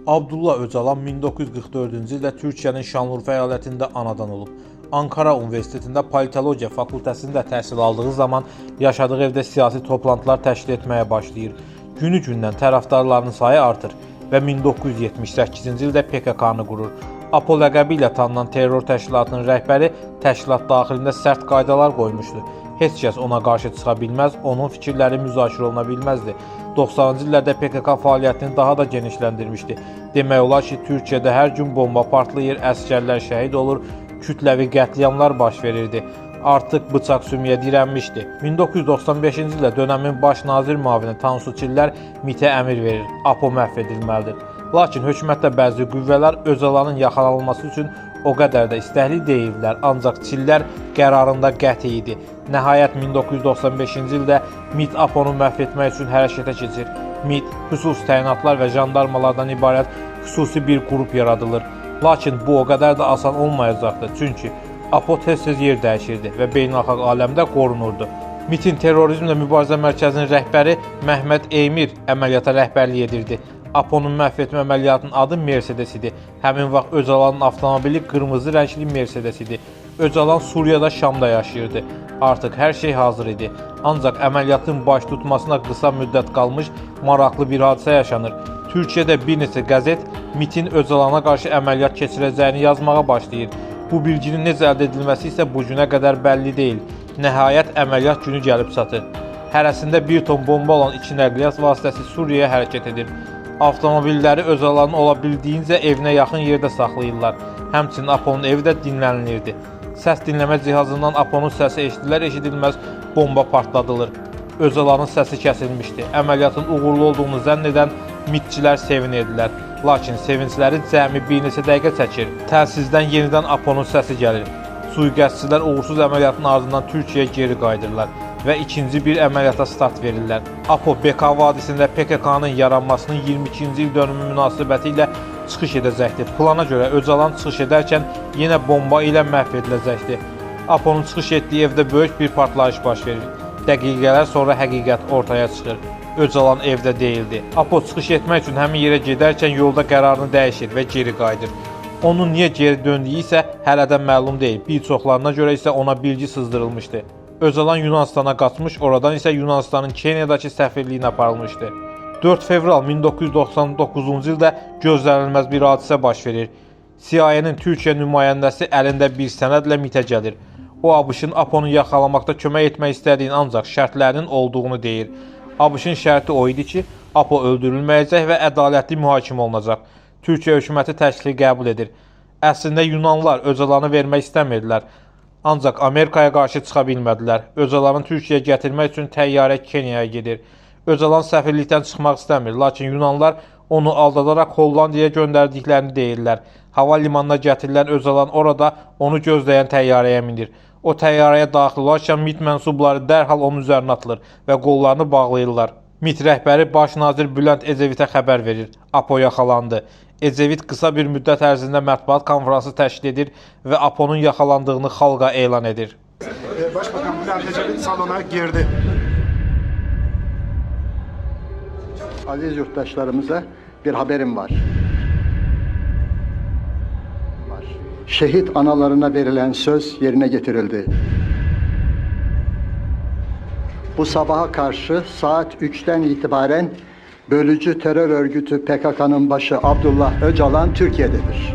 Abdullah Öcalan 1944-cü ildə Türkiyənin Şanlıurfa əyalətində anadan olub. Ankara Universitetində politologiya fakültəsində təhsil aldığı zaman yaşadığı evdə siyasi toplantılar təşkil etməyə başlayır. Günü-gündən tərəfdarlarının sayı artır və 1978-ci ildə PKK-nı qurur. APO ləqəbi ilə tanınan terror təşkilatının rəhbəri təşkilat daxilində sərt qaydalar qoymuşdu. Heç kəs ona qarşı çıxa bilməz, onun fikirləri müzakirə oluna bilməzdi. 90-cı illərdə PKK fəaliyyətini daha da genişləndirmişdi. Demək olar ki, Türkiyədə hər gün bomba partlayır, əsgərlər şəhid olur, kütləvi qətliamlar baş verirdi. Artıq bıçaq sümüyə dirənmişdi. 1995-ci ildə dönəmin baş nazir müavini Tansu Çiller MİT-ə əmr verir, APO məhv edilməlidir. Lakin hökumətdə bəzi qüvvələr Öcalanın yaxalanılması üçün o qədər də istəkli deyildilər, ancaq Çiller qərarında qəti idi. Nəhayət 1995-ci ildə MİT APO-nu məhv etmək üçün hərəkətə keçir. MİT, xüsusi təyinatlar və jandarmalardan ibarət xüsusi bir qrup yaradılır. Lakin bu o qədər də asan olmayacaqdı, çünki APO tez-tez yer dəyişirdi və beynəlxalq aləmdə qorunurdu. MİT-in terrorizmlə mübarizə mərkəzinin rəhbəri Məhməd Eymir əməliyyata rəhbərlik edirdi. APO-nun məhv etmə əməliyyatının adı Mercedes idi. Həmin vaxt Öcalanın avtomobili qırmızı rəngli Mercedes idi. Öcalan Suriyada, Şamda yaşayırdı. Artıq hər şey hazır idi. Ancaq əməliyyatın baş tutmasına qısa müddət qalmış maraqlı bir hadisə yaşanır. Türkiyədə bir neçə qəzet MİT-in Öcalana qarşı əməliyyat keçirəcəyini yazmağa başlayır. Bu bilginin necə əldə edilməsi isə bu günə qədər bəlli deyil. Nəhayət əməliyyat günü gəlib çatır. Hərəsində 1 ton bomba olan 2 nəqliyyat vasitəsi Suriyaya hərəkət edir. Avtomobilləri Öcalanın ola bildiyincə evinə yaxın yerdə saxlayırlar. Həmçinin APO-nun evi də dinlənilirdi. Səs dinləmə cihazından APO-nun səsi eşidilər-eşidilməz bomba partladılır. Öcalanın səsi kəsilmişdi. Əməliyyatın uğurlu olduğunu zənn edən MİT-çilər sevinirdilər. Lakin sevincləri cəmi bir neçə dəqiqə çəkir. Təsisdən yenidən APO-nun səsi gəlir. Sui-qəsdçilər uğursuz əməliyyatın ardından Türkiyəyə geri qayıdırlar və ikinci bir əməliyyata start verirlər. APO BK vadisində PKK-nın yaranmasının 22-ci il dönümü münasibəti ilə çıxış edəcəkdir. Plana görə Öcalan çıxış edərkən yenə bomba ilə məhv ediləcəkdir. APO-nun çıxış etdiyi evdə böyük bir partlayış baş verir. Dəqiqələr sonra həqiqət ortaya çıxır. Öcalan evdə deyildi. APO çıxış etmək üçün həmin yerə gedərkən yolda qərarını dəyişir və geri qayıdır. Onun niyə geri döndüyü isə hələ də məlum deyil. Bir çoxlarına görə isə ona bilgi sızdırılmışdı. Öcalan Yunanistana qaçmış, oradan isə Yunanistanın Kenyadakı səfirliyinə aparılmışdı. 4 fevral 1999-cu ildə gözlənilməz bir hadisə baş verir. CIA-nin Türkiyə nümayəndəsi əlində bir sənədlə MİT-ə gəlir. O, ABŞ-ın APO-nu yaxalamaqda kömək etmək istədiyini, ancaq şərtlərinin olduğunu deyir. ABŞ-ın şərti o idi ki, APO öldürülməyəcək və ədalətli mühakimə olunacaq. Türkiyə hökuməti təklifi qəbul edir. Əslində Yunanlılar Öcalanı vermək istəmirdilər. Ancaq Amerikaya qarşı çıxa bilmədilər. Öcalanı Türkiyəyə gətirmək üçün təyyarə Kenyaya gedir. Öcalan səfirlikdən çıxmaq istəmir, lakin Yunanlılar onu aldadaraq Hollandiyaya göndərdiklərini deyirlər. Hava limanına gətirilən Öcalan orada onu gözləyən təyyarəyə minir. O təyyarəyə daxil olarkən MİT mənsubları dərhal onun üzərinə atılır və qollarını bağlayırlar. MİT rəhbəri baş nazir Bülent Ecevitə xəbər verir. APO yaxalandı. Ecevit qısa bir müddət ərzində mətbuat konfransı təşkil edir və APO-nun yaxalandığını xalqa elan edir. Başbakan Bülent Ecevit salona girdi. Aziz yurttaşlarımıza bir haberim var. Şehit analarına verilen söz yerine getirildi. Bu sabaha karşı saat 3'ten itibaren bölücü terör örgütü PKK'nın başı Abdullah Öcalan Türkiye'dedir.